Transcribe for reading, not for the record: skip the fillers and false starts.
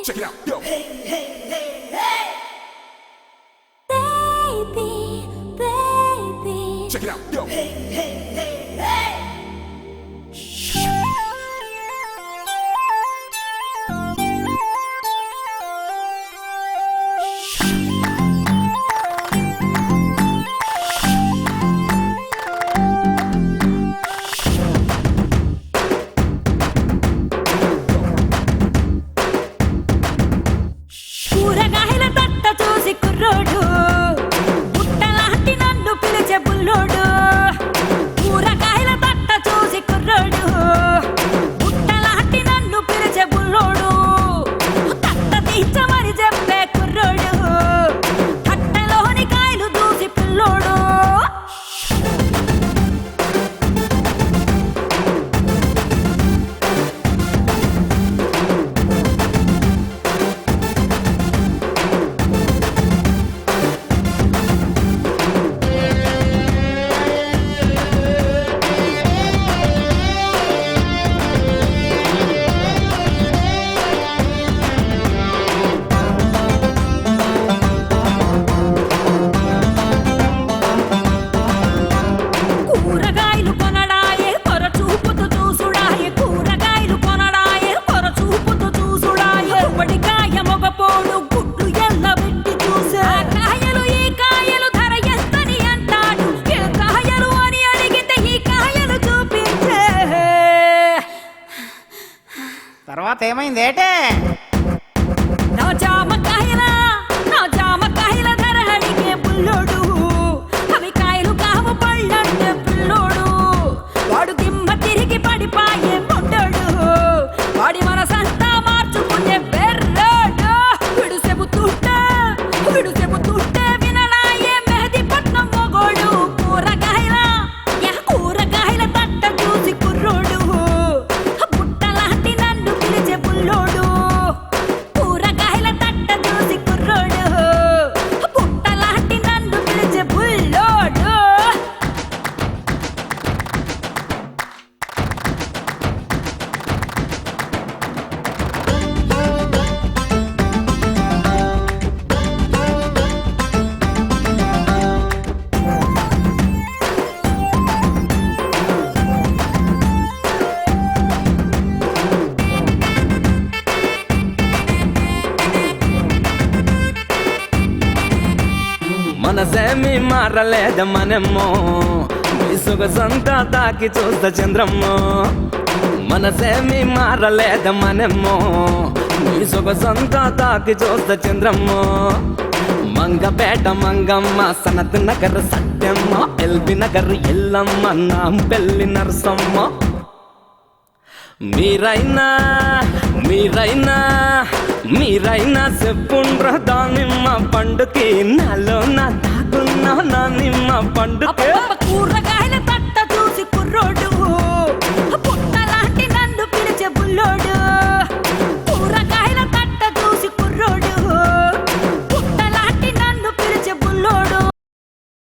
Check it out, yo. Hey, hey, hey, hey. Baby, baby. Check it out, yo. Hey, hey, hey, hey. కూరగాయల తట్ట చూసి కుర్రోడు పుట్టలాంటి నన్ను పిలిచే బుల్లోడు కూరగాయల తట్ట చూసి కుర్రోడు పుట్టలాంటి నన్ను పిలిచే బుల్లోడు తట్ట తీర్చమని చెప్పే కుర్రోడు తట్టలోని కాయలు దూసి పిల్లోడు కూరగాయలు కొనడాయే కొర చూపుతూ చూసుడాయే కూరగాయలు కొనడాయే కొర చూపుతూ చూసుడాయే వడికాయ మొగపోడు గుడ్లు ఎల్లబెట్టి చూసే ఆ కాయలు ఈ కాయలు ధర ఎంతని అంటాడు ఏ కాయలు అని అడిగితే ఈ కాయలు చూపించే తర్వాత ఏమైంది ఏటే నా జామకాయల ధర అడిగే బుల్లోడు అవి కాయలు కావు పళ్ళంటే పిల్లోడు వాడు దిమ్మ తిరిగి పడిపాయే మొడ్డాడు వాడి మనసంతా మార్చుకునే బెర్రాడు విడు చెబుతుంటే వినడాయే మెహదీపట్నం మొగోడు కూరగాయల తట్ట చూసి కుర్రోడు బుట్టలాంటి నన్ను పిలిచే బుల్లోడు కూరగాయల తట్ట చూసి కుర్రోడు బుట్టలాంటి నన్ను పిలిచే బుల్లోడు మనసేమి మారలేద మనమ్మో మీ సొగసంతా తాకి చూస్తా చంద్రమ్మో మనసేమి మారలేద మనమ్మో మీ సొగసంతా తాకి చూస్తా చంద్రమ్మో మంగపేట మంగమ్మ సనత్ నగర్ సత్యమ్మ ఎల్బి నగర్ ఎల్లమ్మ నాంపల్లి నరసమ్మ మీరైనా చెప్పుండ్ర దానిమ్మ పండుకి నాలో నా దాగున్నా నా నిమ్మ పండుగ కూరగాయ